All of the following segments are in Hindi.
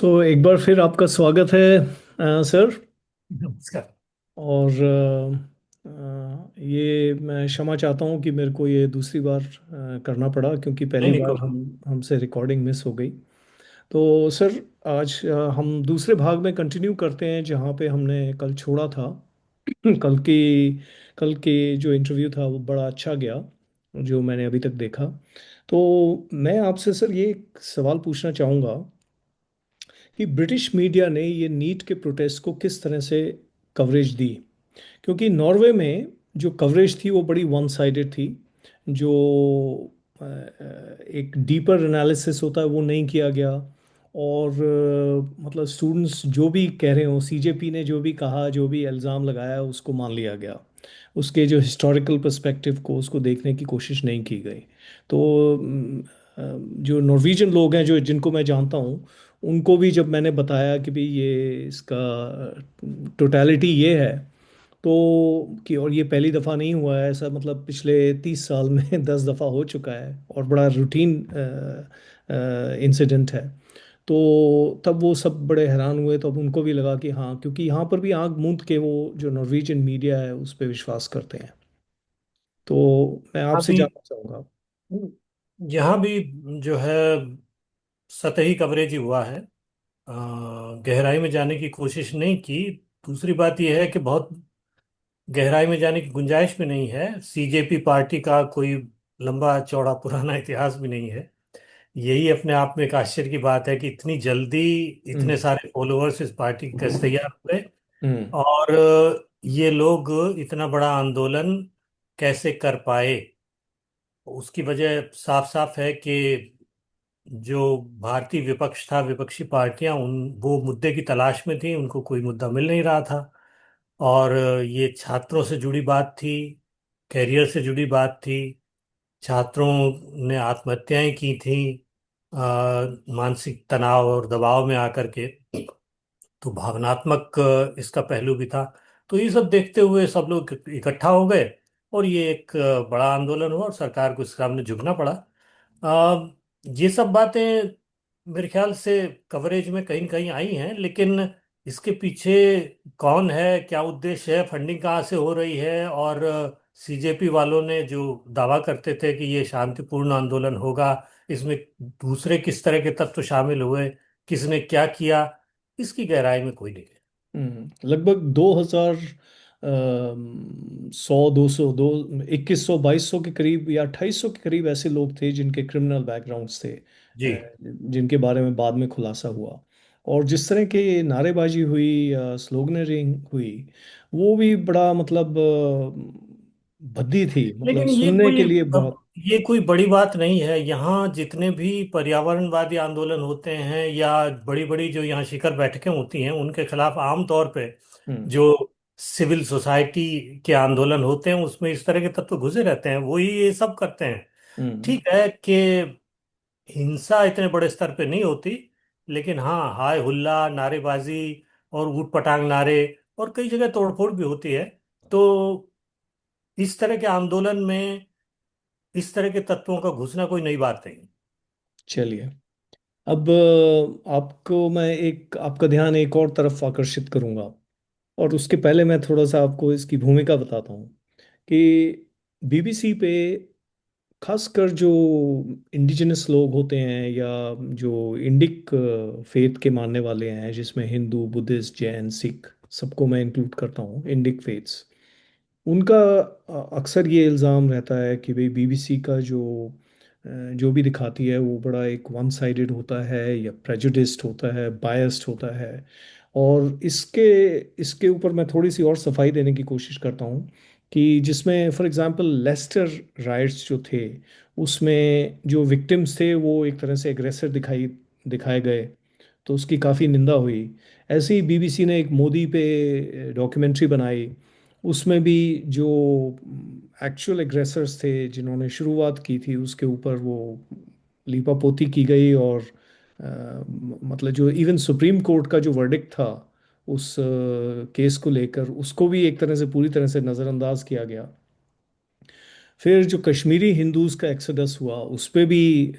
एक बार फिर आपका स्वागत है सर। नमस्कार। और ये मैं क्षमा चाहता हूँ कि मेरे को ये दूसरी बार करना पड़ा, क्योंकि नहीं पहली नहीं, बार कोई हमसे रिकॉर्डिंग मिस हो गई। तो सर, आज हम दूसरे भाग में कंटिन्यू करते हैं जहाँ पे हमने कल छोड़ा था। कल की कल के जो इंटरव्यू था वो बड़ा अच्छा गया, जो मैंने अभी तक देखा। तो मैं आपसे सर ये एक सवाल पूछना चाहूँगा कि ब्रिटिश मीडिया ने ये नीट के प्रोटेस्ट को किस तरह से कवरेज दी। क्योंकि नॉर्वे में जो कवरेज थी वो बड़ी वन साइडेड थी। जो एक डीपर एनालिसिस होता है वो नहीं किया गया। और मतलब स्टूडेंट्स जो भी कह रहे हो, सीजेपी ने जो भी कहा, जो भी इल्ज़ाम लगाया, उसको मान लिया गया। उसके जो हिस्टोरिकल पर्सपेक्टिव को उसको देखने की कोशिश नहीं की गई। तो जो नॉर्वीजन लोग हैं, जो जिनको मैं जानता हूँ, उनको भी जब मैंने बताया कि भाई ये इसका टोटलिटी ये है, तो कि और ये पहली दफ़ा नहीं हुआ है ऐसा, मतलब पिछले 30 साल में 10 दफ़ा हो चुका है और बड़ा रूटीन इंसिडेंट है। तो तब वो सब बड़े हैरान हुए। तो अब उनको भी लगा कि हाँ, क्योंकि यहाँ पर भी आंख मूंद के वो जो नॉर्वेजियन मीडिया है उस पर विश्वास करते हैं। तो मैं आपसे अभी जानना चाहूँगा। यहाँ भी जो है सतही कवरेज ही हुआ है। गहराई में जाने की कोशिश नहीं की। दूसरी बात यह है कि बहुत गहराई में जाने की गुंजाइश भी नहीं है। सीजेपी पार्टी का कोई लंबा चौड़ा पुराना इतिहास भी नहीं है। यही अपने आप में एक आश्चर्य की बात है कि इतनी जल्दी इतने हम्म। सारे फॉलोअर्स इस पार्टी के कैसे तैयार हुए। हम्म। और ये लोग इतना बड़ा आंदोलन कैसे कर पाए। उसकी वजह साफ साफ है कि जो भारतीय विपक्ष था, विपक्षी पार्टियां उन वो मुद्दे की तलाश में थी, उनको कोई मुद्दा मिल नहीं रहा था। और ये छात्रों से जुड़ी बात थी, कैरियर से जुड़ी बात थी। छात्रों ने आत्महत्याएं की थी मानसिक तनाव और दबाव में आकर के। तो भावनात्मक इसका पहलू भी था। तो ये सब देखते हुए सब लोग इकट्ठा हो गए और ये एक बड़ा आंदोलन हुआ और सरकार को इसके सामने झुकना पड़ा। अ, ये सब बातें मेरे ख्याल से कवरेज में कहीं न कहीं आई हैं, लेकिन इसके पीछे कौन है, क्या उद्देश्य है, फंडिंग कहाँ से हो रही है, और सीजेपी वालों ने जो दावा करते थे कि ये शांतिपूर्ण आंदोलन होगा, इसमें दूसरे किस तरह के तत्व शामिल हुए, किसने क्या किया, इसकी गहराई में कोई नहीं गया। लगभग 2000, 100, 200, 2100, 2200 के करीब या 2800 के करीब ऐसे लोग थे जिनके क्रिमिनल बैकग्राउंड्स थे, जी। जिनके बारे में बाद में खुलासा हुआ। और जिस तरह की नारेबाजी हुई या स्लोगनरिंग हुई, वो भी बड़ा मतलब भद्दी थी, मतलब लेकिन ये सुनने के कोई लिए अब बहुत। ये कोई बड़ी बात नहीं है। यहाँ जितने भी पर्यावरणवादी आंदोलन होते हैं या बड़ी बड़ी जो यहाँ शिखर बैठकें होती हैं, उनके खिलाफ आमतौर पे हम्म। जो सिविल सोसाइटी के आंदोलन होते हैं उसमें इस तरह के तत्व घुसे रहते हैं, वही ये सब करते हैं। हम्म। ठीक है कि हिंसा इतने बड़े स्तर पे नहीं होती, लेकिन हाँ, हाय हुल्ला, नारेबाजी और ऊट पटांग नारे, और कई जगह तोड़फोड़ भी होती है। तो इस तरह के आंदोलन में इस तरह के तत्वों का घुसना कोई नई बात नहीं। चलिए, अब आपको मैं एक आपका ध्यान एक और तरफ आकर्षित करूंगा। और उसके पहले मैं थोड़ा सा आपको इसकी भूमिका बताता हूँ कि बीबीसी पे खासकर जो इंडिजिनस लोग होते हैं, या जो इंडिक फेथ के मानने वाले हैं, जिसमें हिंदू, बुद्धिस्ट, जैन, सिख, सबको मैं इंक्लूड करता हूँ, इंडिक फेथ्स, उनका अक्सर ये इल्ज़ाम रहता है कि भाई बीबीसी का जो भी दिखाती है वो बड़ा एक वन साइडेड होता है, या प्रेजुडिस्ड होता है, बायस्ड होता है। और इसके इसके ऊपर मैं थोड़ी सी और सफाई देने की कोशिश करता हूँ कि जिसमें फॉर एग्जांपल लेस्टर राइट्स जो थे, उसमें जो विक्टिम्स थे वो एक तरह से एग्रेसर दिखाए गए, तो उसकी काफ़ी निंदा हुई। ऐसे ही बीबीसी ने एक मोदी पे डॉक्यूमेंट्री बनाई। उसमें भी जो एक्चुअल एग्रेसर्स थे जिन्होंने शुरुआत की थी, उसके ऊपर वो लीपापोती की गई। और मतलब जो इवन सुप्रीम कोर्ट का जो वर्डिक्ट था उस केस को लेकर, उसको भी एक तरह से पूरी तरह से नज़रअंदाज किया गया। फिर जो कश्मीरी हिंदूज का एक्सोडस हुआ, उस पे भी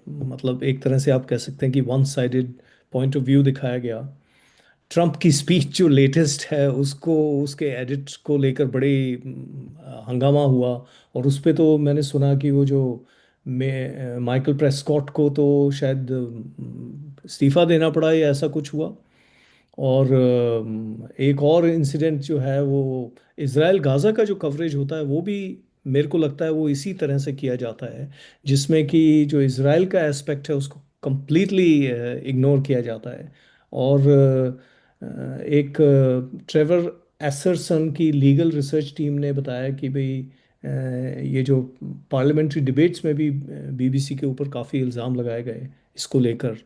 मतलब एक तरह से आप कह सकते हैं कि one sided point of view दिखाया गया। ट्रम्प की स्पीच जो लेटेस्ट है उसको, उसके एडिट को लेकर बड़े हंगामा हुआ। और उस पे तो मैंने सुना कि वो जो माइकल प्रेस्कॉट को तो शायद इस्तीफा देना पड़ा या ऐसा कुछ हुआ। और एक और इंसिडेंट जो है वो इसराइल गाज़ा का जो कवरेज होता है वो भी मेरे को लगता है वो इसी तरह से किया जाता है, जिसमें कि जो इसराइल का एस्पेक्ट है उसको कंप्लीटली इग्नोर किया जाता है। और एक ट्रेवर एसरसन की लीगल रिसर्च टीम ने बताया कि भाई ये जो पार्लियामेंट्री डिबेट्स में भी बीबीसी के ऊपर काफ़ी इल्ज़ाम लगाए गए इसको लेकर।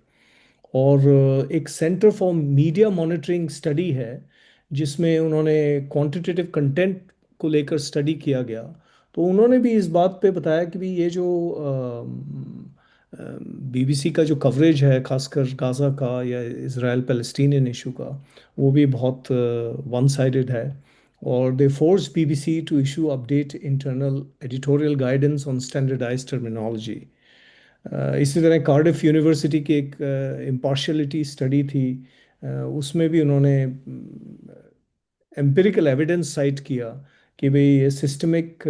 और एक centre for media monitoring study है जिसमें उन्होंने क्वांटिटेटिव कंटेंट को लेकर स्टडी किया गया। तो उन्होंने भी इस बात पे बताया कि भी ये जो बीबीसी का जो कवरेज है खासकर गाज़ा का या इसराइल पैलेस्टीनियन इशू का, वो भी बहुत वन साइडेड है। और they force BBC to issue update internal editorial guidance on standardized terminology. इसी तरह कार्डिफ यूनिवर्सिटी की एक इम्पार्शियलिटी स्टडी थी। उसमें भी उन्होंने एम्पिरिकल एविडेंस साइट किया कि भाई ये सिस्टमिक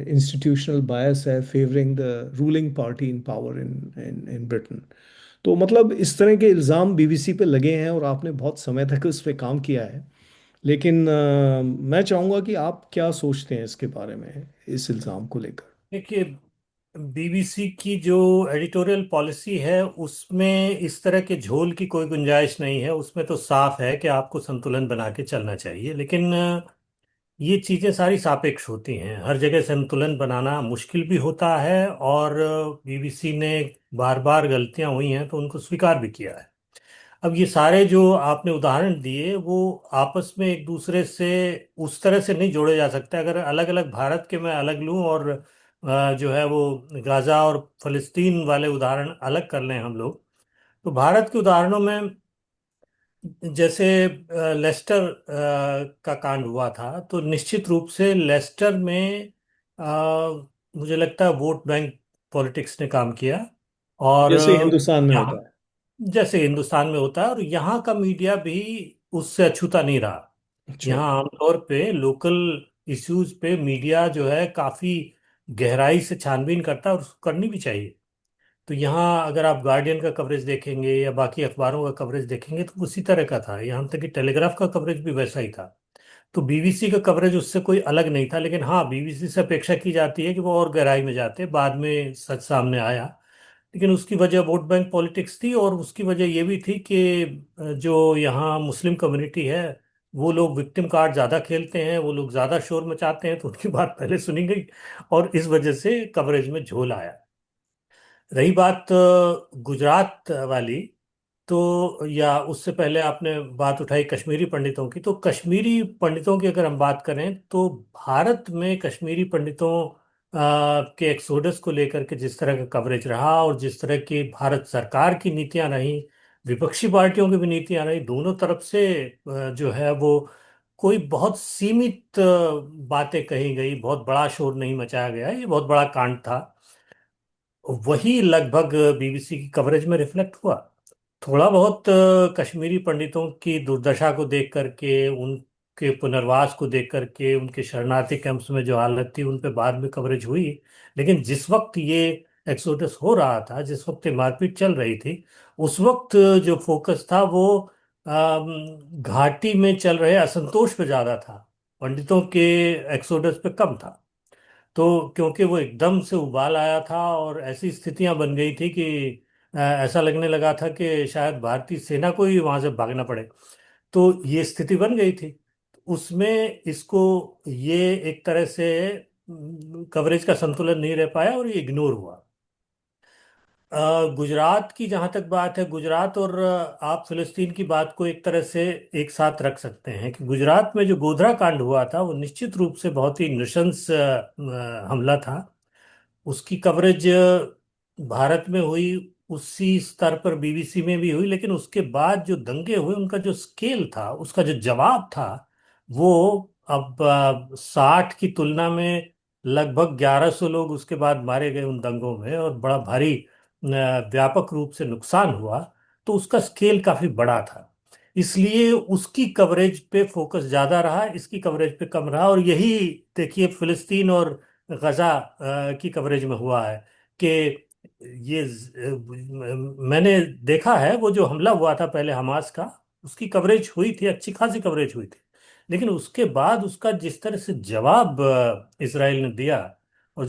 इंस्टीट्यूशनल बायस है favouring the ruling party in power in in in Britain. तो मतलब इस तरह के इल्ज़ाम बीबीसी पे लगे हैं और आपने बहुत समय तक उस पर काम किया है। लेकिन मैं चाहूँगा कि आप क्या सोचते हैं इसके बारे में, इस इल्ज़ाम को लेकर। देखिए, बीबीसी की जो एडिटोरियल पॉलिसी है उसमें इस तरह के झोल की कोई गुंजाइश नहीं है। उसमें तो साफ है कि आपको संतुलन बना के चलना चाहिए, लेकिन ये चीज़ें सारी सापेक्ष होती हैं। हर जगह संतुलन बनाना मुश्किल भी होता है, और बीबीसी ने बार बार गलतियां हुई हैं तो उनको स्वीकार भी किया है। अब ये सारे जो आपने उदाहरण दिए वो आपस में एक दूसरे से उस तरह से नहीं जोड़े जा सकते। अगर अलग अलग भारत के मैं अलग लूं और जो है वो गाजा और फलस्तीन वाले उदाहरण अलग कर लें हम लोग, तो भारत के उदाहरणों में जैसे लेस्टर का कांड हुआ था, तो निश्चित रूप से लेस्टर में मुझे लगता है वोट बैंक पॉलिटिक्स ने काम किया। और जैसे हिंदुस्तान में होता यहाँ है। जैसे हिंदुस्तान में होता है, और यहाँ का मीडिया भी उससे अछूता नहीं रहा। अच्छा। यहाँ आमतौर पे लोकल इश्यूज पे मीडिया जो है काफी गहराई से छानबीन करता है, और उसको करनी भी चाहिए। तो यहाँ अगर आप गार्डियन का कवरेज देखेंगे या बाकी अखबारों का कवरेज देखेंगे तो उसी तरह का था। यहाँ तक कि टेलीग्राफ का कवरेज भी वैसा ही था। तो बीबीसी का कवरेज उससे कोई अलग नहीं था, लेकिन हाँ, बीबीसी से अपेक्षा की जाती है कि वो और गहराई में जाते। बाद में सच सामने आया, लेकिन उसकी वजह वोट बैंक पॉलिटिक्स थी, और उसकी वजह ये भी थी कि जो यहाँ मुस्लिम कम्युनिटी है वो लोग विक्टिम कार्ड ज़्यादा खेलते हैं, वो लोग ज़्यादा शोर मचाते हैं, तो उनकी बात पहले सुनी गई, और इस वजह से कवरेज में झोल आया। रही बात गुजरात वाली, तो या उससे पहले आपने बात उठाई कश्मीरी पंडितों की, तो कश्मीरी पंडितों की अगर हम बात करें तो भारत में कश्मीरी पंडितों के एक्सोडस को लेकर के जिस तरह का कवरेज रहा, और जिस तरह की भारत सरकार की नीतियां रही, विपक्षी पार्टियों की भी नीतियां रही, दोनों तरफ से जो है वो कोई बहुत सीमित बातें कही गई, बहुत बड़ा शोर नहीं मचाया गया। ये बहुत बड़ा कांड था, वही लगभग बीबीसी की कवरेज में रिफ्लेक्ट हुआ। थोड़ा बहुत कश्मीरी पंडितों की दुर्दशा को देख करके, उनके पुनर्वास को देख करके, उनके शरणार्थी कैंप्स में जो हालत थी उन पे बाद में कवरेज हुई। लेकिन जिस वक्त ये एक्सोडस हो रहा था, जिस वक्त ये मारपीट चल रही थी, उस वक्त जो फोकस था वो घाटी में चल रहे असंतोष पे ज्यादा था, पंडितों के एक्सोडस पे कम था। तो क्योंकि वो एकदम से उबाल आया था और ऐसी स्थितियां बन गई थी कि ऐसा लगने लगा था कि शायद भारतीय सेना को ही वहां से भागना पड़े। तो ये स्थिति बन गई थी। उसमें इसको ये एक तरह से कवरेज का संतुलन नहीं रह पाया और ये इग्नोर हुआ। गुजरात की जहां तक बात है, गुजरात और आप फिलिस्तीन की बात को एक तरह से एक साथ रख सकते हैं कि गुजरात में जो गोधरा कांड हुआ था वो निश्चित रूप से बहुत ही नृशंस हमला था। उसकी कवरेज भारत में हुई, उसी स्तर पर बीबीसी में भी हुई, लेकिन उसके बाद जो दंगे हुए उनका जो स्केल था, उसका जो जवाब था, वो अब 60 की तुलना में लगभग 1100 लोग उसके बाद मारे गए उन दंगों में, और बड़ा भारी व्यापक रूप से नुकसान हुआ। तो उसका स्केल काफी बड़ा था, इसलिए उसकी कवरेज पे फोकस ज्यादा रहा, इसकी कवरेज पे कम रहा। और यही देखिए फिलिस्तीन और गजा की कवरेज में हुआ है कि मैंने देखा है वो जो हमला हुआ था पहले हमास का, उसकी कवरेज हुई थी, अच्छी खासी कवरेज हुई थी। लेकिन उसके बाद उसका जिस तरह से जवाब इसराइल ने दिया, और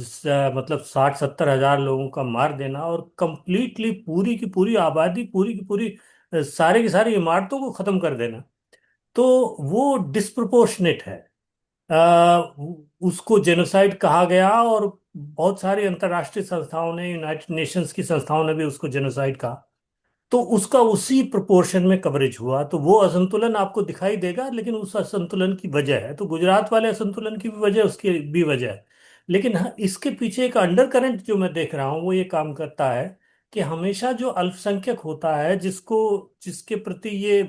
मतलब 60-70 हजार लोगों का मार देना, और कंप्लीटली पूरी की पूरी आबादी, पूरी की पूरी सारी की सारी इमारतों को खत्म कर देना, तो वो डिस्प्रपोर्शनेट है। उसको जेनोसाइड कहा गया, और बहुत सारी अंतर्राष्ट्रीय संस्थाओं ने, यूनाइटेड नेशंस की संस्थाओं ने भी उसको जेनोसाइड कहा। तो उसका उसी प्रोपोर्शन में कवरेज हुआ, तो वो असंतुलन आपको दिखाई देगा, लेकिन उस असंतुलन की वजह है, तो गुजरात वाले असंतुलन की भी वजह, उसकी भी वजह है। लेकिन हाँ, इसके पीछे एक अंडर करंट जो मैं देख रहा हूँ वो ये काम करता है कि हमेशा जो अल्पसंख्यक होता है, जिसको, जिसके प्रति ये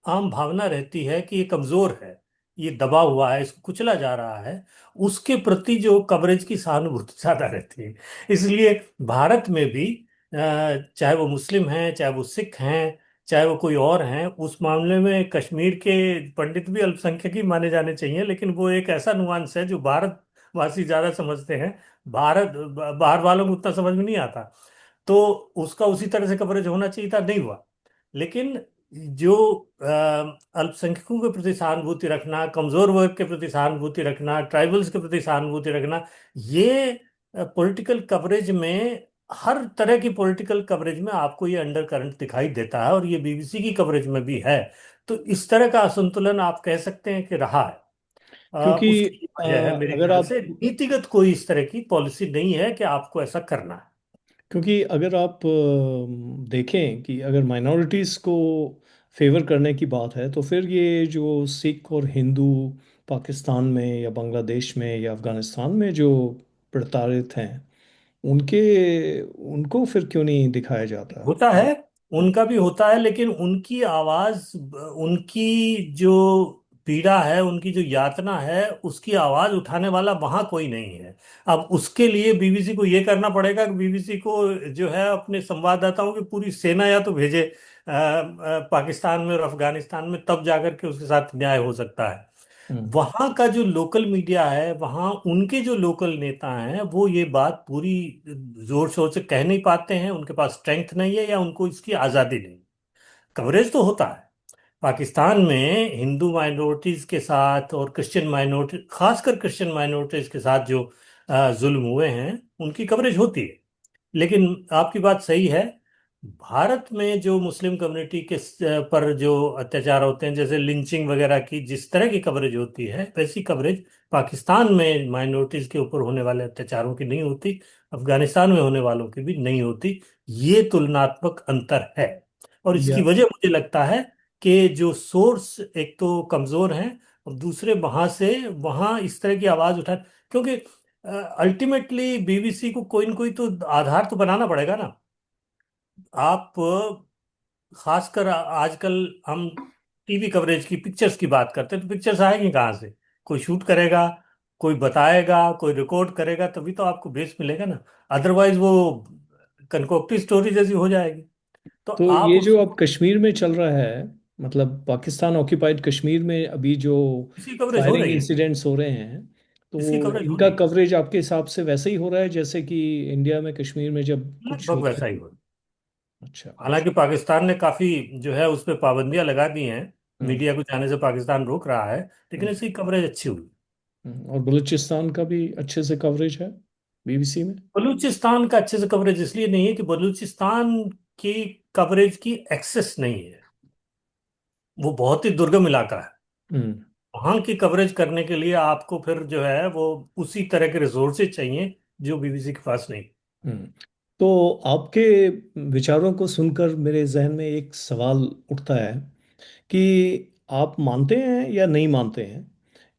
आम भावना रहती है कि ये कमजोर है, ये दबा हुआ है, इसको कुचला जा रहा है, उसके प्रति जो कवरेज की सहानुभूति ज्यादा रहती है। इसलिए भारत में भी चाहे वो मुस्लिम हैं, चाहे वो सिख हैं, चाहे वो कोई और हैं, उस मामले में कश्मीर के पंडित भी अल्पसंख्यक ही माने जाने चाहिए, लेकिन वो एक ऐसा नुआंस है जो भारतवासी ज्यादा समझते हैं, भारत बाहर वालों को उतना समझ में नहीं आता। तो उसका उसी तरह से कवरेज होना चाहिए था, नहीं हुआ। लेकिन जो अल्पसंख्यकों के प्रति सहानुभूति रखना, कमजोर वर्ग के प्रति सहानुभूति रखना, ट्राइबल्स के प्रति सहानुभूति रखना, ये पॉलिटिकल कवरेज में, हर तरह की पॉलिटिकल कवरेज में आपको ये अंडर करंट दिखाई देता है, और ये बीबीसी की कवरेज में भी है। तो इस तरह का असंतुलन आप कह सकते हैं कि रहा है। क्योंकि उसकी वजह है मेरे अगर ख्याल आप से नीतिगत कोई इस तरह की पॉलिसी नहीं है कि आपको ऐसा करना है। क्योंकि अगर आप देखें कि अगर माइनॉरिटीज़ को फेवर करने की बात है, तो फिर ये जो सिख और हिंदू पाकिस्तान में या बांग्लादेश में या अफ़गानिस्तान में जो प्रताड़ित हैं, उनके उनको फिर क्यों नहीं दिखाया जाता? होता है, उनका भी होता है, लेकिन उनकी आवाज, उनकी जो पीड़ा है, उनकी जो यातना है, उसकी आवाज उठाने वाला वहां कोई नहीं है। अब उसके लिए बीबीसी को ये करना पड़ेगा कि बीबीसी को जो है अपने संवाददाताओं की पूरी सेना या तो भेजे पाकिस्तान में और अफगानिस्तान में, तब जाकर के उसके साथ न्याय हो सकता है। हम्म। वहां का जो लोकल मीडिया है, वहां उनके जो लोकल नेता हैं, वो ये बात पूरी जोर शोर से कह नहीं पाते हैं, उनके पास स्ट्रेंथ नहीं है, या उनको इसकी आजादी नहीं। कवरेज तो होता है पाकिस्तान में हिंदू माइनॉरिटीज के साथ, और क्रिश्चियन माइनॉरिटी, खासकर क्रिश्चियन माइनॉरिटीज के साथ जो जुल्म हुए हैं, उनकी कवरेज होती है। लेकिन आपकी बात सही है, भारत में जो मुस्लिम कम्युनिटी के पर जो अत्याचार होते हैं, जैसे लिंचिंग वगैरह की जिस तरह की कवरेज होती है, वैसी कवरेज पाकिस्तान में माइनॉरिटीज के ऊपर होने वाले अत्याचारों की नहीं होती, अफगानिस्तान में होने वालों की भी नहीं होती। ये तुलनात्मक अंतर है, और इसकी या वजह मुझे लगता है कि जो सोर्स एक तो कमजोर हैं, और दूसरे वहां से वहां इस तरह की आवाज उठा, क्योंकि अल्टीमेटली बीबीसी को कोई न कोई तो आधार तो बनाना पड़ेगा ना। आप खासकर आजकल हम टीवी कवरेज की, पिक्चर्स की बात करते हैं, तो पिक्चर्स आएंगी कहाँ से? कोई शूट करेगा, कोई बताएगा, कोई रिकॉर्ड करेगा, तभी तो आपको बेस मिलेगा ना। अदरवाइज वो कनकोक्टी स्टोरी जैसी हो जाएगी। तो तो आप ये जो उसको अब कश्मीर में चल रहा है, मतलब पाकिस्तान ऑक्यूपाइड कश्मीर में अभी जो इसकी कवरेज हो फायरिंग रही है, इंसिडेंट्स हो रहे हैं, इसकी तो कवरेज हो इनका रही है, कवरेज आपके हिसाब से वैसे ही हो रहा है जैसे कि इंडिया में कश्मीर में जब कुछ लगभग होता वैसा ही है? हो रहा है। अच्छा। हालांकि पाकिस्तान ने काफी जो है उस पर पाबंदियां लगा दी हैं, हम्म। मीडिया को जाने से पाकिस्तान रोक रहा है, लेकिन हम्म। इसकी कवरेज अच्छी हुई। और बलूचिस्तान का भी अच्छे से कवरेज है बीबीसी में? बलूचिस्तान का अच्छे से कवरेज इसलिए नहीं है कि बलूचिस्तान की कवरेज की एक्सेस नहीं है, वो बहुत ही दुर्गम इलाका है। हम्म। वहां की कवरेज करने के लिए आपको फिर जो है वो उसी तरह के रिसोर्सेज चाहिए जो बीबीसी के पास नहीं। हम्म। तो आपके विचारों को सुनकर मेरे जहन में एक सवाल उठता है कि आप मानते हैं या नहीं मानते हैं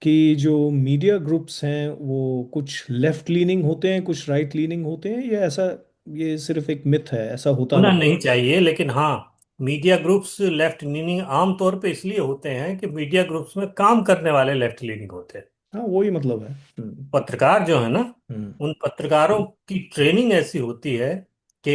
कि जो मीडिया ग्रुप्स हैं वो कुछ लेफ्ट लीनिंग होते हैं, कुछ राइट लीनिंग होते हैं, या ऐसा ये सिर्फ एक मिथ है, ऐसा होता होना नहीं? नहीं चाहिए, लेकिन हाँ, मीडिया ग्रुप्स लेफ्ट लीनिंग आमतौर पे इसलिए होते हैं कि मीडिया ग्रुप्स में काम करने वाले लेफ्ट लीनिंग होते हैं। हाँ, वही मतलब है। हम्म। पत्रकार जो है ना, हम्म। उन पत्रकारों की ट्रेनिंग ऐसी होती है कि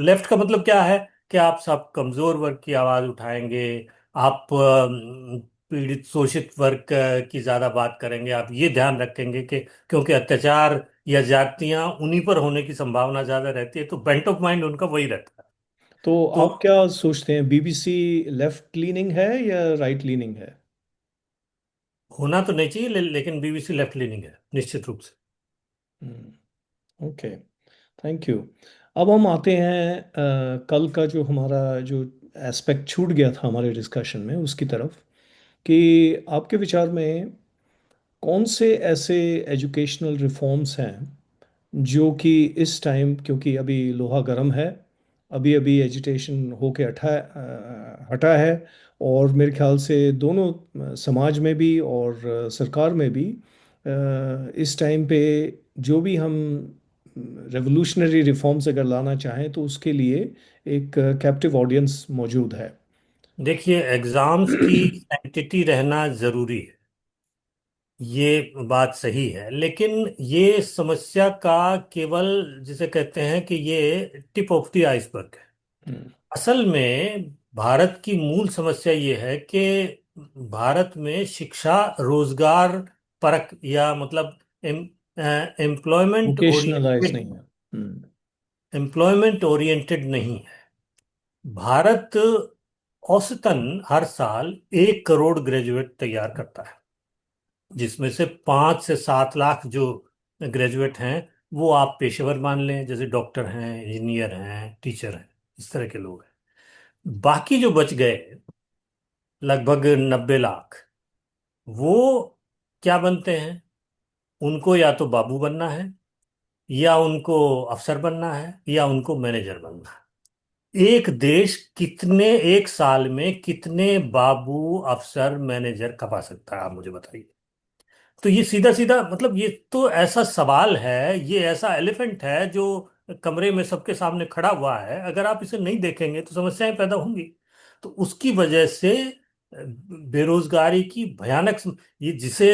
लेफ्ट का मतलब क्या है? कि आप सब कमजोर वर्ग की आवाज उठाएंगे, आप पीड़ित शोषित वर्ग की ज्यादा बात करेंगे, आप ये ध्यान रखेंगे कि क्योंकि अत्याचार या ज्यादतियां उन्हीं पर होने की संभावना ज्यादा रहती है, तो बेंट ऑफ माइंड उनका वही रहता है। तो तो आप क्या सोचते हैं, बीबीसी लेफ्ट लीनिंग है या राइट लीनिंग है? होना तो नहीं चाहिए, लेकिन बीबीसी लेफ्ट लीनिंग है निश्चित रूप से। Okay, thank you. अब हम आते हैं कल का जो हमारा जो एस्पेक्ट छूट गया था हमारे डिस्कशन में उसकी तरफ, कि आपके विचार में कौन से ऐसे एजुकेशनल रिफॉर्म्स हैं जो कि इस टाइम, क्योंकि अभी लोहा गर्म है, अभी अभी एजिटेशन होके हटा है, और मेरे ख्याल से दोनों समाज में भी और सरकार में भी इस टाइम पे जो भी हम रेवोल्यूशनरी रिफॉर्म्स अगर लाना चाहें तो उसके लिए एक कैप्टिव ऑडियंस मौजूद है। देखिए, एग्जाम्स की एंटिटी रहना जरूरी है, ये बात सही है, लेकिन ये समस्या का केवल, जिसे कहते हैं कि ये टिप ऑफ द आइसबर्ग है। हम्म, असल में भारत की मूल समस्या ये है कि भारत में शिक्षा रोजगार परक, या मतलब एम्प्लॉयमेंट वोकेशनलाइज ओरिएंटेड, नहीं है। हम्म। एम्प्लॉयमेंट ओरिएंटेड नहीं है। भारत औसतन हर साल 1 करोड़ ग्रेजुएट तैयार करता है, जिसमें से 5 से 7 लाख जो ग्रेजुएट हैं वो आप पेशेवर मान लें, जैसे डॉक्टर हैं, इंजीनियर हैं, टीचर हैं, इस तरह के लोग हैं। बाकी जो बच गए लगभग 90 लाख, वो क्या बनते हैं? उनको या तो बाबू बनना है, या उनको अफसर बनना है, या उनको मैनेजर बनना है। एक देश कितने, एक साल में कितने बाबू अफसर मैनेजर खपा सकता है, आप मुझे बताइए। तो ये सीधा सीधा मतलब, ये तो ऐसा सवाल है, ये ऐसा एलिफेंट है जो कमरे में सबके सामने खड़ा हुआ है, अगर आप इसे नहीं देखेंगे तो समस्याएं पैदा होंगी। तो उसकी वजह से बेरोजगारी की भयानक ये जिसे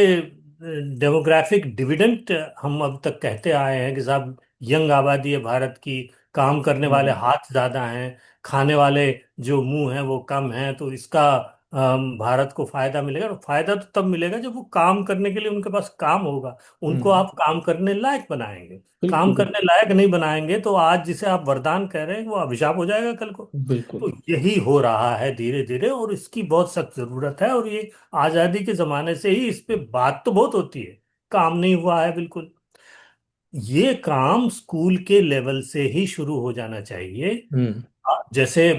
डेमोग्राफिक डिविडेंड हम अब तक कहते आए हैं कि साहब, यंग आबादी है भारत की, काम करने वाले हम्म। हाथ ज्यादा हैं, खाने वाले जो मुंह हैं वो कम हैं, तो इसका भारत को फायदा मिलेगा। और फायदा तो तब मिलेगा जब वो काम करने के लिए उनके पास काम होगा, उनको हम्म। आप काम करने लायक बनाएंगे। काम बिल्कुल करने लायक नहीं बनाएंगे तो आज जिसे आप वरदान कह रहे हैं वो अभिशाप हो जाएगा कल को। बिल्कुल। तो यही हो रहा है धीरे धीरे, और इसकी बहुत सख्त जरूरत है। और ये आजादी के जमाने से ही इस पे बात तो बहुत होती है, काम नहीं हुआ है बिल्कुल। ये काम स्कूल के लेवल से ही शुरू हो जाना चाहिए। हम्म। जैसे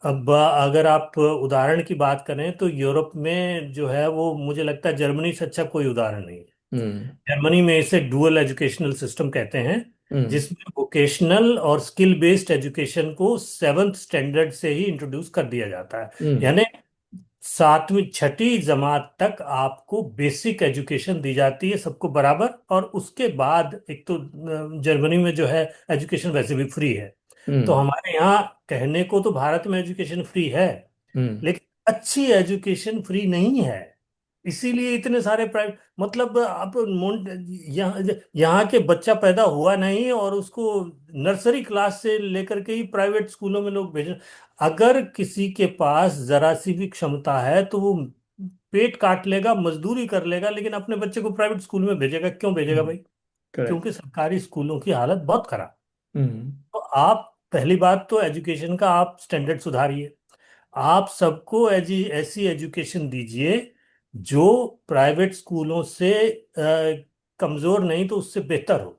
अब अगर आप उदाहरण की बात करें तो यूरोप में जो है वो मुझे लगता है जर्मनी से अच्छा कोई उदाहरण नहीं है। हम्म। जर्मनी में इसे डुअल एजुकेशनल सिस्टम कहते हैं, हम्म। जिसमें वोकेशनल और स्किल बेस्ड एजुकेशन को 7th स्टैंडर्ड से ही इंट्रोड्यूस कर दिया जाता है। हम्म। यानी 7वीं 6ठी जमात तक आपको बेसिक एजुकेशन दी जाती है सबको बराबर, और उसके बाद एक तो जर्मनी में जो है एजुकेशन वैसे भी फ्री है। तो हम्म। हमारे यहाँ कहने को तो भारत में एजुकेशन फ्री है, हम्म। लेकिन अच्छी एजुकेशन फ्री नहीं है। इसीलिए इतने सारे प्राइवेट, मतलब आप यहाँ यहाँ के बच्चा पैदा हुआ नहीं और उसको नर्सरी क्लास से लेकर के ही प्राइवेट स्कूलों में लोग भेज। अगर किसी के पास जरा सी भी क्षमता है तो वो पेट काट लेगा, मजदूरी कर लेगा, लेकिन अपने बच्चे को प्राइवेट स्कूल में भेजेगा। क्यों भेजेगा भाई? करेक्ट। क्योंकि सरकारी स्कूलों की हालत बहुत खराब। हम्म। तो आप पहली बात तो एजुकेशन का आप स्टैंडर्ड सुधारिए। आप सबको ऐसी एजुकेशन दीजिए जो प्राइवेट स्कूलों से कमजोर नहीं तो उससे बेहतर हो।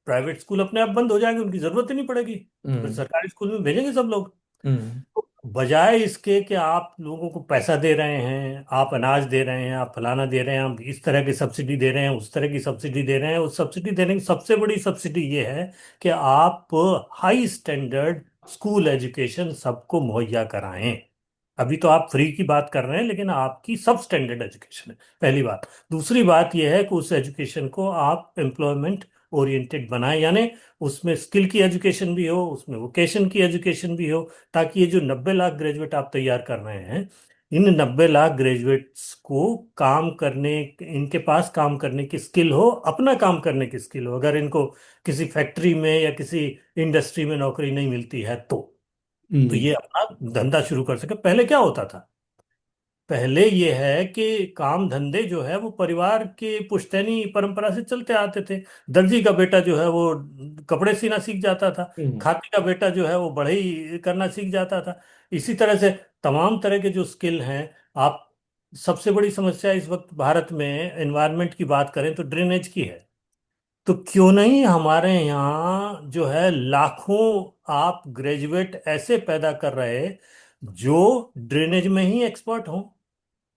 प्राइवेट स्कूल अपने आप बंद हो जाएंगे, उनकी जरूरत ही नहीं पड़ेगी, तो फिर हम्म। सरकारी स्कूल में भेजेंगे सब लोग। हम्म। तो बजाय इसके कि आप लोगों को पैसा दे रहे हैं, आप अनाज दे रहे हैं, आप फलाना दे रहे हैं, आप इस तरह की सब्सिडी दे रहे हैं, उस तरह की सब्सिडी दे रहे हैं, उस सब्सिडी देने की सबसे बड़ी सब्सिडी ये है कि आप हाई स्टैंडर्ड स्कूल एजुकेशन सबको मुहैया कराएं। अभी तो आप फ्री की बात कर रहे हैं, लेकिन आपकी सब स्टैंडर्ड एजुकेशन है, पहली बात। दूसरी बात यह है कि उस एजुकेशन को आप एम्प्लॉयमेंट ओरिएंटेड बनाएं, यानी उसमें स्किल की एजुकेशन भी हो, उसमें वोकेशन की एजुकेशन भी हो, ताकि ये जो 90 लाख ग्रेजुएट आप तैयार कर रहे हैं, इन 90 लाख ग्रेजुएट्स को काम करने, इनके पास काम करने की स्किल हो, अपना काम करने की स्किल हो, अगर इनको किसी फैक्ट्री में या किसी इंडस्ट्री में नौकरी नहीं मिलती है तो। तो हम्म। ये अपना धंधा शुरू कर सके। पहले क्या होता था, पहले ये है कि काम धंधे जो है वो परिवार के पुश्तैनी परंपरा से चलते आते थे। दर्जी का बेटा जो है वो कपड़े सीना सीख जाता था, हम्म। खाती का बेटा जो है वो बढ़ई करना सीख जाता था। इसी तरह से तमाम तरह के जो स्किल हैं, आप, सबसे बड़ी समस्या इस वक्त भारत में एनवायरनमेंट की बात करें तो ड्रेनेज की है। तो क्यों नहीं हमारे यहाँ जो है लाखों आप ग्रेजुएट ऐसे पैदा कर रहे जो ड्रेनेज में ही एक्सपर्ट हों।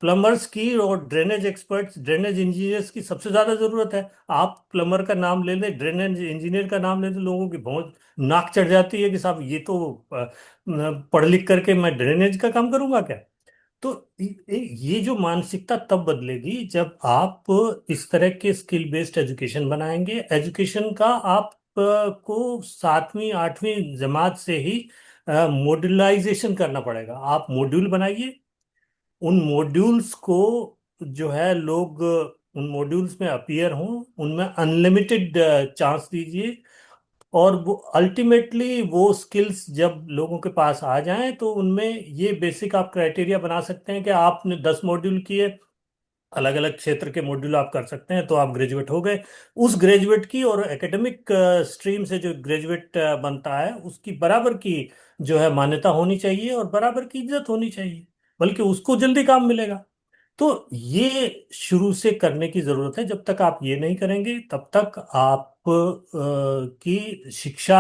प्लम्बर्स की और ड्रेनेज एक्सपर्ट्स, ड्रेनेज इंजीनियर्स की सबसे ज्यादा जरूरत है। आप प्लम्बर का नाम ले लें, ड्रेनेज इंजीनियर का नाम ले लें, लोगों की बहुत नाक चढ़ जाती है कि साहब ये तो पढ़ लिख करके मैं ड्रेनेज का काम करूंगा क्या। तो ये जो मानसिकता तब बदलेगी जब आप इस तरह के स्किल बेस्ड एजुकेशन बनाएंगे। एजुकेशन का आप को सातवीं आठवीं जमात से ही मॉड्यूलाइजेशन करना पड़ेगा। आप मॉड्यूल बनाइए, उन मॉड्यूल्स को जो है लोग उन मॉड्यूल्स में अपीयर हों, उनमें अनलिमिटेड चांस दीजिए। और वो अल्टीमेटली वो स्किल्स जब लोगों के पास आ जाएं तो उनमें ये बेसिक आप क्राइटेरिया बना सकते हैं कि आपने 10 मॉड्यूल किए, अलग अलग क्षेत्र के मॉड्यूल आप कर सकते हैं तो आप ग्रेजुएट हो गए। उस ग्रेजुएट की और एकेडमिक स्ट्रीम से जो ग्रेजुएट बनता है उसकी बराबर की जो है मान्यता होनी चाहिए और बराबर की इज्जत होनी चाहिए, बल्कि उसको जल्दी काम मिलेगा। तो ये शुरू से करने की जरूरत है। जब तक आप ये नहीं करेंगे तब तक आप की शिक्षा,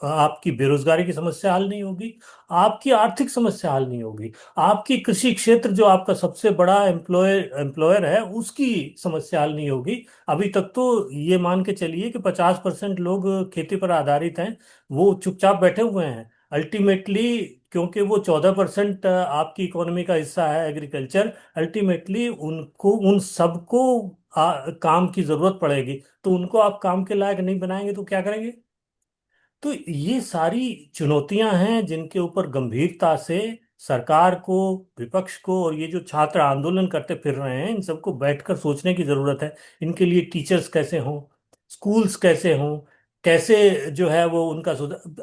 आपकी बेरोजगारी की समस्या हल नहीं होगी, आपकी आर्थिक समस्या हल नहीं होगी, आपकी कृषि क्षेत्र जो आपका सबसे बड़ा एम्प्लॉयर है उसकी समस्या हल नहीं होगी। अभी तक तो ये मान के चलिए कि 50% लोग खेती पर आधारित हैं, वो चुपचाप बैठे हुए हैं। अल्टीमेटली क्योंकि वो 14% आपकी इकोनॉमी का हिस्सा है एग्रीकल्चर, अल्टीमेटली उनको उन सबको काम की जरूरत पड़ेगी। तो उनको आप काम के लायक नहीं बनाएंगे तो क्या करेंगे। तो ये सारी चुनौतियां हैं जिनके ऊपर गंभीरता से सरकार को, विपक्ष को और ये जो छात्र आंदोलन करते फिर रहे हैं इन सबको बैठकर सोचने की जरूरत है। इनके लिए टीचर्स कैसे हों, स्कूल्स कैसे हों, कैसे जो है वो उनका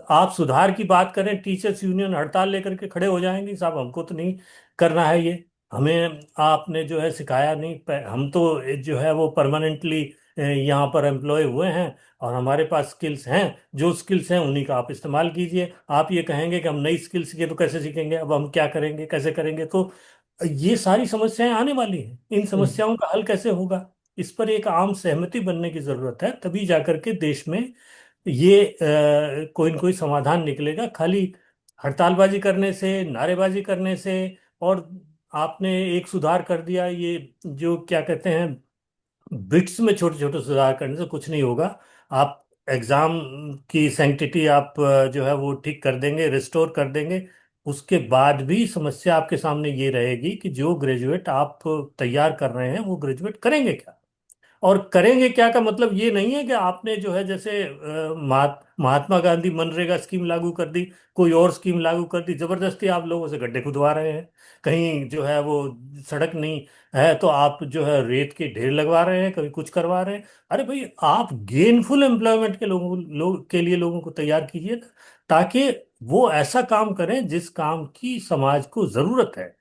आप सुधार की बात करें, टीचर्स यूनियन हड़ताल लेकर के खड़े हो जाएंगे, साहब हमको तो नहीं करना है ये, हमें आपने जो है सिखाया नहीं, हम तो जो है वो परमानेंटली यहाँ पर एम्प्लॉय हुए हैं और हमारे पास स्किल्स हैं, जो स्किल्स हैं उन्हीं का आप इस्तेमाल कीजिए। आप ये कहेंगे कि हम नई स्किल सीखे तो कैसे सीखेंगे, अब हम क्या करेंगे, कैसे करेंगे। तो ये सारी समस्याएं आने वाली हैं, इन हम्म। समस्याओं का हल कैसे होगा, इस पर एक आम सहमति बनने की जरूरत है। तभी जाकर के देश में ये कोई न कोई समाधान निकलेगा। खाली हड़तालबाजी करने से, नारेबाजी करने से और आपने एक सुधार कर दिया, ये जो क्या कहते हैं बिट्स में छोटे छोटे सुधार करने से कुछ नहीं होगा। आप एग्जाम की सैंक्टिटी आप जो है वो ठीक कर देंगे, रिस्टोर कर देंगे, उसके बाद भी समस्या आपके सामने ये रहेगी कि जो ग्रेजुएट आप तैयार कर रहे हैं वो ग्रेजुएट करेंगे क्या। और करेंगे क्या का मतलब ये नहीं है कि आपने जो है जैसे महात्मा गांधी मनरेगा स्कीम लागू कर दी, कोई और स्कीम लागू कर दी, जबरदस्ती आप लोगों से गड्ढे खुदवा रहे हैं। कहीं जो है वो सड़क नहीं है तो आप जो है रेत के ढेर लगवा रहे हैं, कभी कुछ करवा रहे हैं। अरे भाई आप गेनफुल एम्प्लॉयमेंट के के लिए लोगों को तैयार कीजिए ना, ताकि वो ऐसा काम करें जिस काम की समाज को जरूरत है,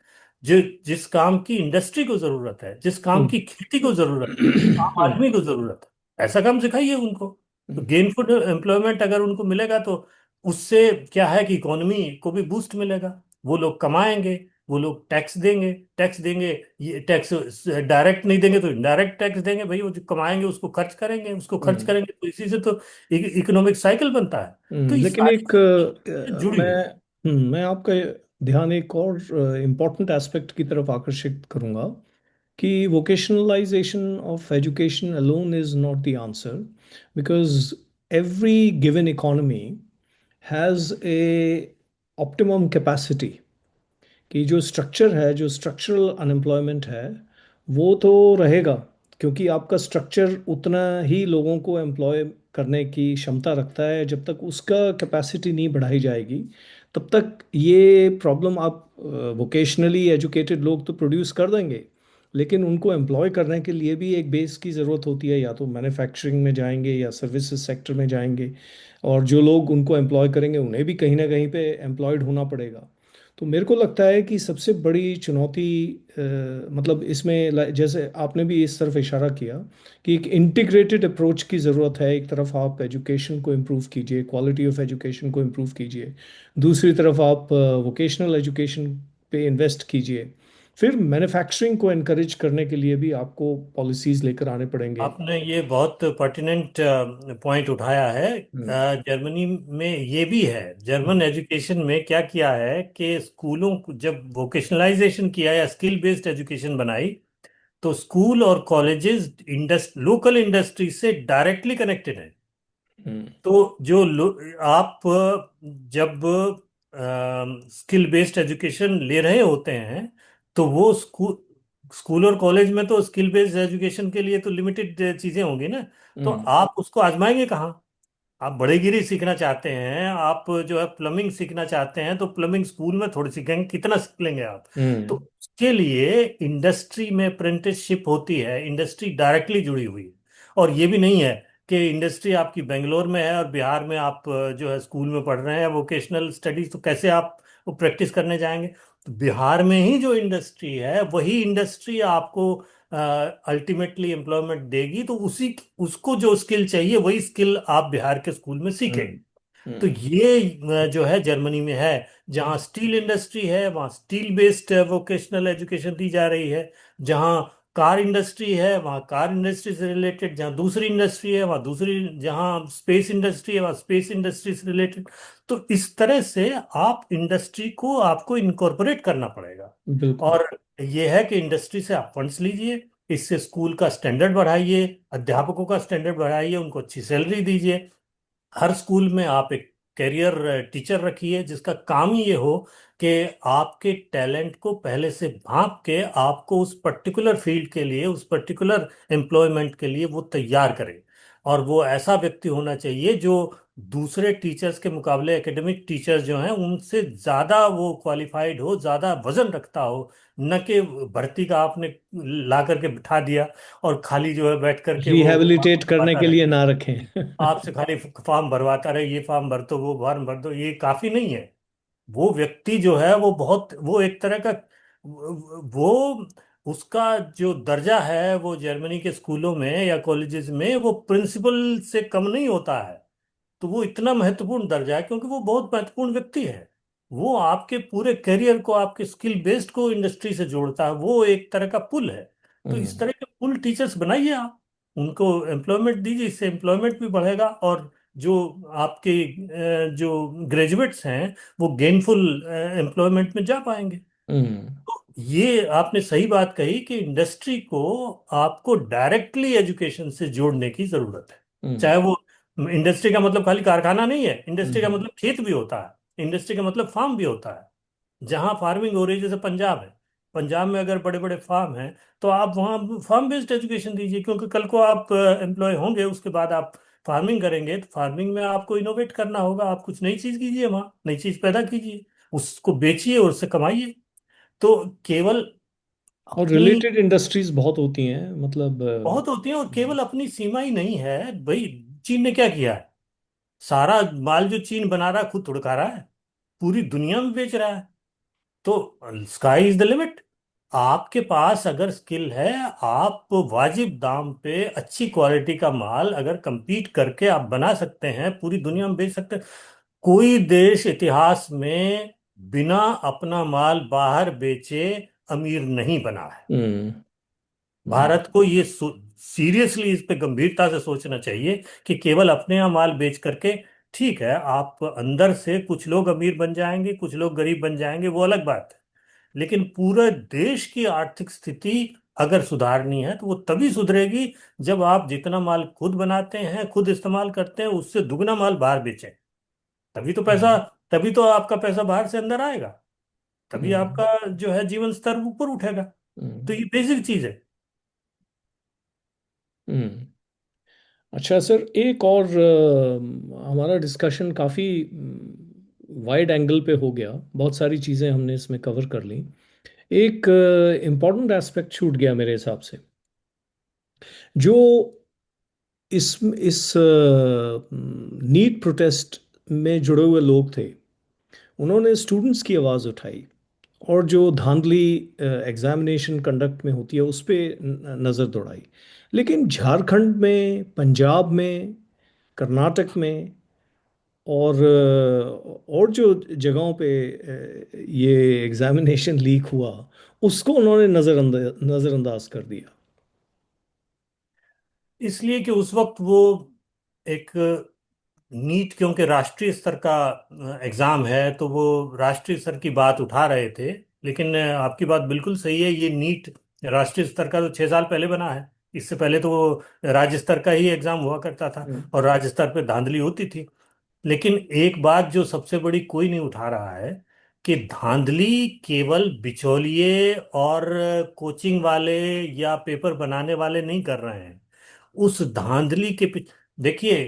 जो जिस काम की इंडस्ट्री को जरूरत है, जिस काम हम्म। की खेती को जरूरत है, आम हम्म। आदमी को जरूरत है, ऐसा काम सिखाइए उनको। तो गेनफुल एम्प्लॉयमेंट अगर उनको मिलेगा तो उससे क्या है कि इकोनॉमी को भी बूस्ट मिलेगा, वो लोग कमाएंगे, वो लोग टैक्स देंगे, टैक्स देंगे, ये टैक्स डायरेक्ट नहीं देंगे तो इनडायरेक्ट टैक्स देंगे, भाई वो जो कमाएंगे उसको खर्च करेंगे, उसको खर्च हम्म। करेंगे तो इसी से तो इकोनॉमिक साइकिल बनता है। तो ये लेकिन सारी एक चीजें जुड़ी मैं हुई। मैं आपका ध्यान एक और इम्पोर्टेंट एस्पेक्ट की तरफ आकर्षित करूंगा कि vocationalization of education alone is not the answer, because every given economy has a optimum capacity, कि जो स्ट्रक्चर है, जो स्ट्रक्चरल अनएम्प्लॉयमेंट है, वो तो रहेगा, क्योंकि आपका स्ट्रक्चर उतना ही लोगों को एम्प्लॉय करने की क्षमता रखता है। जब तक उसका कैपेसिटी नहीं बढ़ाई जाएगी तब तक ये प्रॉब्लम आप वोकेशनली एजुकेटेड लोग तो प्रोड्यूस कर देंगे, लेकिन उनको एम्प्लॉय करने के लिए भी एक बेस की ज़रूरत होती है, या तो मैन्युफैक्चरिंग में जाएंगे या सर्विसेज सेक्टर में जाएंगे। और जो लोग उनको एम्प्लॉय करेंगे उन्हें भी कहीं ना कहीं पे एम्प्लॉयड होना पड़ेगा। तो मेरे को लगता है कि सबसे बड़ी चुनौती मतलब इसमें जैसे आपने भी इस तरफ इशारा किया कि एक इंटीग्रेटेड अप्रोच की ज़रूरत है। एक तरफ आप एजुकेशन को इम्प्रूव कीजिए, क्वालिटी ऑफ एजुकेशन को इम्प्रूव कीजिए, दूसरी तरफ आप वोकेशनल एजुकेशन पे इन्वेस्ट कीजिए, फिर मैन्युफैक्चरिंग को एनकरेज करने के लिए भी आपको पॉलिसीज लेकर आने पड़ेंगे। आपने ये बहुत पर्टिनेंट पॉइंट उठाया है। हम्म। जर्मनी में ये भी है। जर्मन एजुकेशन में क्या किया है कि स्कूलों को जब वोकेशनलाइजेशन किया या स्किल बेस्ड एजुकेशन बनाई, तो स्कूल और कॉलेजेस लोकल इंडस्ट्री से डायरेक्टली कनेक्टेड है। हम्म। तो आप जब स्किल बेस्ड एजुकेशन ले रहे होते हैं, तो वो स्कूल और कॉलेज में तो स्किल बेस्ड एजुकेशन के लिए तो लिमिटेड चीजें होंगी ना। तो हम्म। आप उसको आजमाएंगे कहाँ? आप बड़ेगिरी सीखना चाहते हैं, आप जो है प्लम्बिंग सीखना चाहते हैं, तो प्लम्बिंग स्कूल में थोड़ी सीखेंगे, कितना सीख लेंगे आप? तो हम्म। उसके लिए इंडस्ट्री में अप्रेंटिसशिप होती है, इंडस्ट्री डायरेक्टली जुड़ी हुई है। और ये भी नहीं है कि इंडस्ट्री आपकी बेंगलोर में है और बिहार में आप जो है स्कूल में पढ़ रहे हैं वोकेशनल स्टडीज, तो कैसे आप वो प्रैक्टिस करने जाएंगे? तो बिहार में ही जो इंडस्ट्री है वही इंडस्ट्री आपको अल्टीमेटली एम्प्लॉयमेंट देगी। तो उसी उसको जो स्किल चाहिए वही स्किल आप बिहार के स्कूल में सीखेंगे। हम्म। तो हम्म। ये जो है जर्मनी में है, जहाँ स्टील इंडस्ट्री है वहाँ स्टील बेस्ड वोकेशनल एजुकेशन दी जा रही है। जहाँ कार इंडस्ट्री है वहाँ कार इंडस्ट्री से रिलेटेड, जहाँ दूसरी इंडस्ट्री है वहाँ दूसरी, जहाँ स्पेस इंडस्ट्री है वहाँ स्पेस इंडस्ट्री से रिलेटेड। तो इस तरह से आप इंडस्ट्री को आपको इनकॉर्पोरेट करना पड़ेगा। बिल्कुल। और ये है कि इंडस्ट्री से आप फंड्स लीजिए, इससे स्कूल का स्टैंडर्ड बढ़ाइए, अध्यापकों का स्टैंडर्ड बढ़ाइए, उनको अच्छी सैलरी दीजिए। हर स्कूल में आप एक कैरियर टीचर रखिए जिसका काम ही ये हो कि आपके टैलेंट को पहले से भांप के आपको उस पर्टिकुलर फील्ड के लिए, उस पर्टिकुलर एम्प्लॉयमेंट के लिए वो तैयार करे। और वो ऐसा व्यक्ति होना चाहिए जो दूसरे टीचर्स के मुकाबले, एकेडमिक टीचर्स जो हैं उनसे ज़्यादा वो क्वालिफाइड हो, ज़्यादा वजन रखता हो। न कि भर्ती का आपने ला करके बिठा दिया और खाली जो है बैठ करके वो रिहैबिलिटेट करने आता के लिए रहे, ना रखें। आपसे खाली फॉर्म भरवाता रहे, ये फॉर्म भर दो वो फॉर्म भर दो, ये काफी नहीं है। वो व्यक्ति जो है वो बहुत, वो एक तरह का, वो उसका जो दर्जा है वो जर्मनी के स्कूलों में या कॉलेजेस में वो प्रिंसिपल से कम नहीं होता है। तो वो इतना महत्वपूर्ण दर्जा है क्योंकि वो बहुत महत्वपूर्ण व्यक्ति है। वो आपके पूरे करियर को, आपके स्किल बेस्ड को इंडस्ट्री से जोड़ता है, वो एक तरह का पुल है। तो इस हम्म। तरह के पुल टीचर्स बनाइए आप, उनको एम्प्लॉयमेंट दीजिए, इससे एम्प्लॉयमेंट भी बढ़ेगा। और जो आपके जो ग्रेजुएट्स हैं वो गेनफुल एम्प्लॉयमेंट में जा पाएंगे। हम्म। तो ये आपने सही बात कही कि इंडस्ट्री को आपको डायरेक्टली एजुकेशन से जोड़ने की जरूरत है। हम्म। चाहे वो इंडस्ट्री का मतलब खाली कारखाना नहीं है, इंडस्ट्री का हम्म। मतलब खेत भी होता है, इंडस्ट्री का मतलब फार्म भी होता है। जहाँ फार्मिंग हो रही है, जैसे पंजाब है, पंजाब में अगर बड़े बड़े फार्म हैं तो आप वहाँ फार्म बेस्ड एजुकेशन दीजिए, क्योंकि कल को आप एम्प्लॉय होंगे, उसके बाद आप फार्मिंग करेंगे, तो फार्मिंग में आपको इनोवेट करना होगा, आप कुछ नई चीज कीजिए, वहाँ नई चीज पैदा कीजिए, उसको बेचिए और उससे कमाइए। तो केवल और अपनी, रिलेटेड इंडस्ट्रीज बहुत होती हैं, मतलब बहुत होती है, और केवल अपनी सीमा ही नहीं है भाई। चीन ने क्या किया है? सारा माल जो चीन बना रहा है खुद थोड़ा खा रहा है, पूरी दुनिया में बेच रहा है। तो स्काई इज द लिमिट। आपके पास अगर स्किल है, आप वाजिब दाम पे अच्छी क्वालिटी का माल अगर compete करके आप बना सकते हैं, पूरी दुनिया में बेच सकते हैं। कोई देश इतिहास में बिना अपना माल बाहर बेचे अमीर नहीं बना है। हम्म। हम्म। भारत को ये सीरियसली इस पे गंभीरता से सोचना चाहिए कि केवल अपने यहाँ माल बेच करके, ठीक है आप अंदर से कुछ लोग अमीर बन जाएंगे, कुछ लोग गरीब बन जाएंगे, वो अलग बात है। लेकिन पूरे देश की आर्थिक स्थिति अगर सुधारनी है तो वो तभी सुधरेगी जब आप जितना माल खुद बनाते हैं, खुद इस्तेमाल करते हैं, उससे दुगना माल बाहर बेचें। तभी तो पैसा, हम्म। तभी तो आपका पैसा बाहर से अंदर आएगा, तभी हम्म। आपका जो है जीवन स्तर ऊपर उठेगा। तो हम्म। ये बेसिक चीज है। हम्म। अच्छा सर, एक और हमारा डिस्कशन काफ़ी वाइड एंगल पे हो गया, बहुत सारी चीज़ें हमने इसमें कवर कर ली। एक इम्पॉर्टेंट एस्पेक्ट छूट गया मेरे हिसाब से। जो इस नीट प्रोटेस्ट में जुड़े हुए लोग थे, उन्होंने स्टूडेंट्स की आवाज़ उठाई, और जो धांधली एग्जामिनेशन कंडक्ट में होती है उस पे नज़र दौड़ाई। लेकिन झारखंड में, पंजाब में, कर्नाटक में, और जो जगहों पे ये एग्जामिनेशन लीक हुआ, उसको उन्होंने नज़रअंदाज कर दिया। इसलिए कि उस वक्त वो एक नीट, क्योंकि राष्ट्रीय स्तर का एग्जाम है, तो वो राष्ट्रीय स्तर की बात उठा रहे थे। लेकिन आपकी बात बिल्कुल सही है, ये नीट राष्ट्रीय स्तर का तो 6 साल पहले बना है। इससे पहले तो वो राज्य स्तर का ही एग्जाम हुआ करता था, हम्म। और राज्य स्तर पे धांधली होती थी। लेकिन एक बात जो सबसे बड़ी कोई नहीं उठा रहा है, कि धांधली केवल बिचौलिए और कोचिंग वाले या पेपर बनाने वाले नहीं कर रहे हैं। उस धांधली के पीछे देखिए,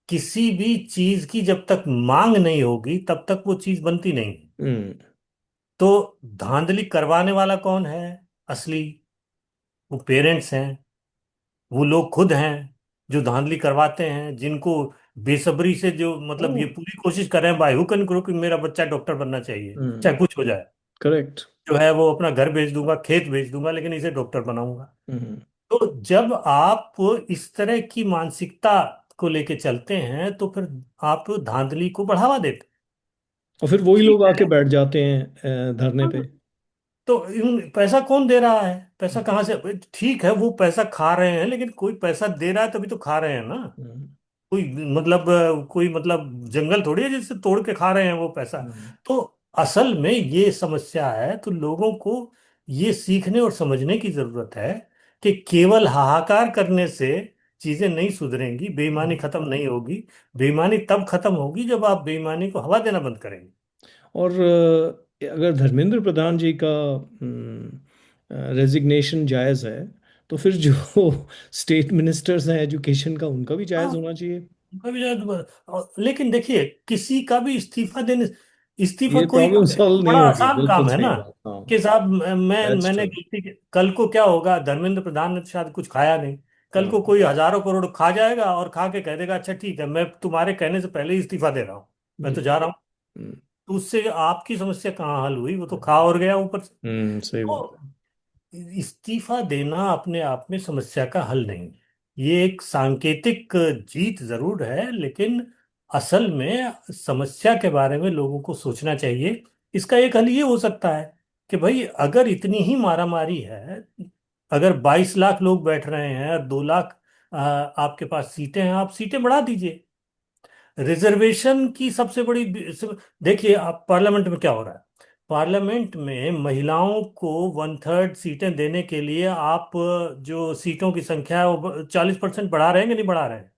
किसी भी चीज की जब तक मांग नहीं होगी तब तक वो चीज बनती नहीं। हम्म। तो धांधली करवाने वाला कौन है असली? वो पेरेंट्स हैं, वो लोग खुद हैं जो धांधली करवाते हैं, जिनको बेसब्री से, जो मतलब ये ओ। पूरी कोशिश कर रहे हैं बाय हुक एंड क्रोक कि मेरा बच्चा डॉक्टर बनना चाहिए, हम्म। चाहे कुछ हो जाए। करेक्ट। जो है वो अपना घर बेच दूंगा, खेत बेच दूंगा, लेकिन इसे डॉक्टर बनाऊंगा। हम्म। तो जब आप इस तरह की मानसिकता को लेके चलते हैं, तो फिर आप धांधली को बढ़ावा देते हैं। और फिर वही ठीक लोग आके है। बैठ जाते हैं धरने पे। हाँ, तो पैसा कौन दे रहा है? पैसा कहाँ से? ठीक है, वो पैसा खा रहे हैं, लेकिन कोई पैसा दे रहा है तभी तो खा रहे हैं ना। हम्म। कोई मतलब कोई मतलब जंगल थोड़ी है जिससे तोड़ के खा रहे हैं वो पैसा। हम्म। तो असल में ये समस्या है, तो लोगों को ये सीखने और समझने की जरूरत है कि केवल हाहाकार करने से चीजें नहीं सुधरेंगी, बेईमानी हम्म। खत्म नहीं होगी। बेईमानी तब खत्म होगी जब आप बेईमानी को हवा देना बंद करेंगे। और अगर धर्मेंद्र प्रधान जी का रेजिग्नेशन जायज़ है, तो फिर जो स्टेट मिनिस्टर्स हैं एजुकेशन का, उनका भी जायज़ हाँ, होना चाहिए। उनका भी लेकिन देखिए, किसी का भी इस्तीफा ये कोई प्रॉब्लम सॉल्व बड़ा नहीं होगी, आसान बिल्कुल काम है सही ना। बात, हाँ। कि साहब दैट्स मैंने ट्रू। गलती कल को क्या होगा? धर्मेंद्र प्रधान ने तो शायद कुछ खाया नहीं। कल को हाँ। कोई हजारों करोड़ खा जाएगा और खा के कह देगा अच्छा ठीक है, मैं तुम्हारे कहने से पहले ही इस्तीफा दे रहा हूँ, मैं तो जा रहा हूँ। हम्म। तो उससे आपकी समस्या कहाँ हल हुई? वो तो खा और गया ऊपर से। सही बात तो है। इस्तीफा देना अपने आप में समस्या का हल नहीं है। ये एक सांकेतिक जीत जरूर है, लेकिन असल में समस्या के बारे में लोगों को सोचना चाहिए। इसका एक हल ये हो सकता है कि भाई, अगर इतनी ही मारामारी है, अगर 22 लाख लोग बैठ रहे हैं और 2 लाख आपके पास सीटें हैं, आप सीटें बढ़ा दीजिए। रिजर्वेशन की सबसे बड़ी देखिए, आप पार्लियामेंट में क्या हो रहा है? पार्लियामेंट में महिलाओं को 1/3 सीटें देने के लिए आप जो सीटों की संख्या है वो 40% बढ़ा रहे हैं कि नहीं बढ़ा रहे हैं?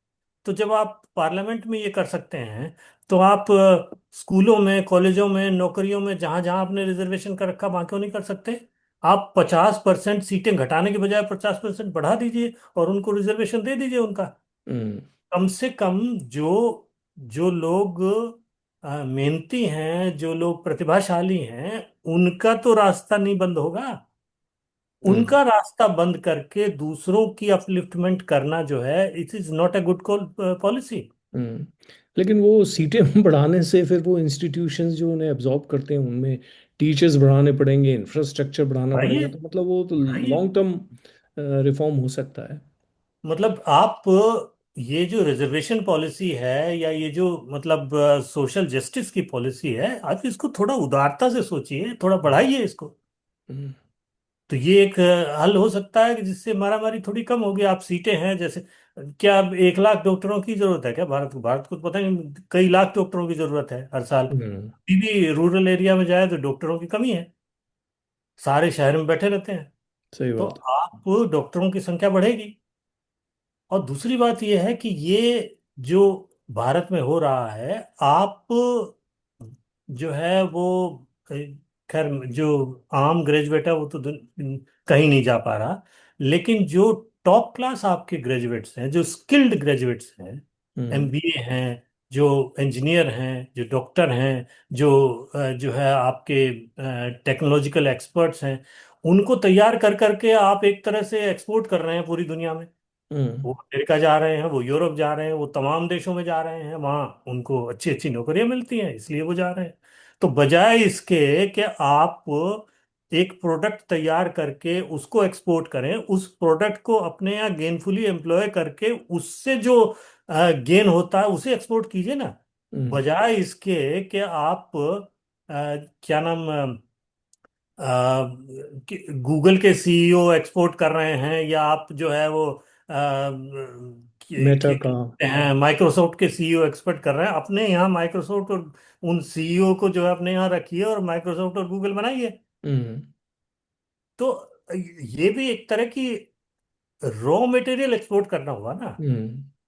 तो जब आप पार्लियामेंट में ये कर सकते हैं, तो आप स्कूलों में, कॉलेजों में, नौकरियों में, जहां जहां आपने रिजर्वेशन कर रखा, वहां क्यों नहीं कर सकते? आप 50% सीटें घटाने के बजाय 50% बढ़ा दीजिए और उनको रिजर्वेशन दे दीजिए उनका। हम्म। कम से कम जो जो लोग मेहनती हैं, जो लोग प्रतिभाशाली हैं, उनका तो रास्ता नहीं बंद होगा। हम्म। उनका रास्ता बंद करके दूसरों की अपलिफ्टमेंट करना जो है, it is not a good call policy. Hmm. लेकिन वो सीटें बढ़ाने से फिर वो इंस्टीट्यूशंस जो उन्हें एब्जॉर्ब करते हैं, उनमें टीचर्स बढ़ाने पड़ेंगे, इंफ्रास्ट्रक्चर बढ़ाना बढ़ाइए, पड़ेगा, तो मतलब वो तो बढ़ाइए। लॉन्ग टर्म रिफॉर्म हो सकता है। मतलब आप ये जो रिजर्वेशन पॉलिसी है, या ये जो मतलब सोशल जस्टिस की पॉलिसी है, आप इसको थोड़ा उदारता से सोचिए, थोड़ा बढ़ाइए इसको। हम्म। तो ये एक हल हो सकता है कि जिससे मारामारी थोड़ी कम होगी। आप सीटें हैं जैसे, क्या अब 1 लाख डॉक्टरों की जरूरत है क्या भारत को? भारत को तो पता नहीं कई लाख डॉक्टरों की जरूरत है हर साल। हम्म। अभी भी रूरल एरिया में जाए तो डॉक्टरों की कमी है, सारे शहर में बैठे रहते हैं। सही तो बात आप डॉक्टरों की संख्या बढ़ेगी। और दूसरी बात यह है कि ये जो भारत में हो रहा है, आप जो है वो अ, खैर, जो आम ग्रेजुएट है वो तो कहीं नहीं जा पा रहा। लेकिन जो टॉप क्लास आपके ग्रेजुएट्स हैं, जो स्किल्ड ग्रेजुएट्स हैं, है। एमबीए हैं, जो इंजीनियर हैं, जो डॉक्टर हैं, जो जो है आपके टेक्नोलॉजिकल एक्सपर्ट्स हैं, उनको तैयार कर करके आप एक तरह से एक्सपोर्ट कर रहे हैं पूरी दुनिया में। हम्म। वो अमेरिका जा रहे हैं, वो यूरोप जा रहे हैं, वो तमाम देशों में जा रहे हैं, वहाँ उनको अच्छी अच्छी नौकरियां मिलती हैं, इसलिए वो जा रहे हैं। तो बजाय इसके कि आप एक प्रोडक्ट तैयार करके उसको एक्सपोर्ट करें, उस प्रोडक्ट को अपने यहाँ गेनफुली एम्प्लॉय करके उससे जो गेन होता है उसे एक्सपोर्ट कीजिए ना। हम्म। बजाय इसके कि आप क्या नाम गूगल के सीईओ एक्सपोर्ट कर रहे हैं, या आप जो है वो मेटा का। कहते हैं माइक्रोसॉफ्ट के सीईओ एक्सपोर्ट कर रहे हैं, अपने यहाँ माइक्रोसॉफ्ट और उन सीईओ को जो है अपने यहाँ रखिए और माइक्रोसॉफ्ट और गूगल बनाइए। हम्म। तो ये भी एक तरह की रॉ मटेरियल एक्सपोर्ट करना हुआ ना, कि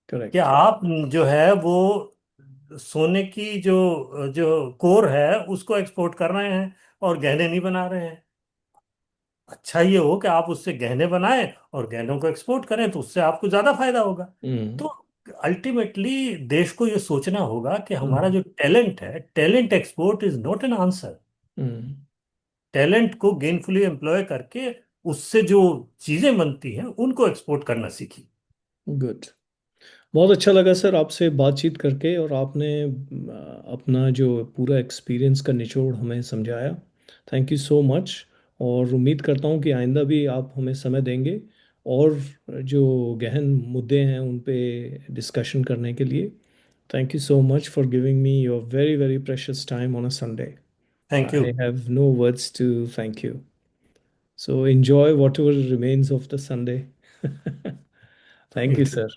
करेक्ट। आप जो है वो सोने की जो जो कोर है उसको एक्सपोर्ट कर रहे हैं और गहने नहीं बना रहे हैं। अच्छा ये हो कि आप उससे गहने बनाएं और गहनों को एक्सपोर्ट करें, तो उससे आपको ज्यादा फायदा होगा। हम्म। तो अल्टीमेटली देश को ये सोचना होगा कि हमारा हम्म। जो टैलेंट है, talent export is not an answer. Hmm. Talent को गेनफुली एम्प्लॉय करके उससे जो चीजें बनती हैं उनको एक्सपोर्ट करना सीखिए। गुड। बहुत अच्छा लगा सर आपसे बातचीत करके, और आपने अपना जो पूरा एक्सपीरियंस का निचोड़ हमें समझाया। Thank you so much. और उम्मीद करता हूँ कि आइंदा भी आप हमें समय देंगे, और जो गहन मुद्दे हैं उन पे डिस्कशन करने के लिए। Thank you so much for giving me your very very precious time on a Sunday. Thank you. I have no words to thank you. So enjoy whatever remains of the Sunday. Thank you you, too. sir.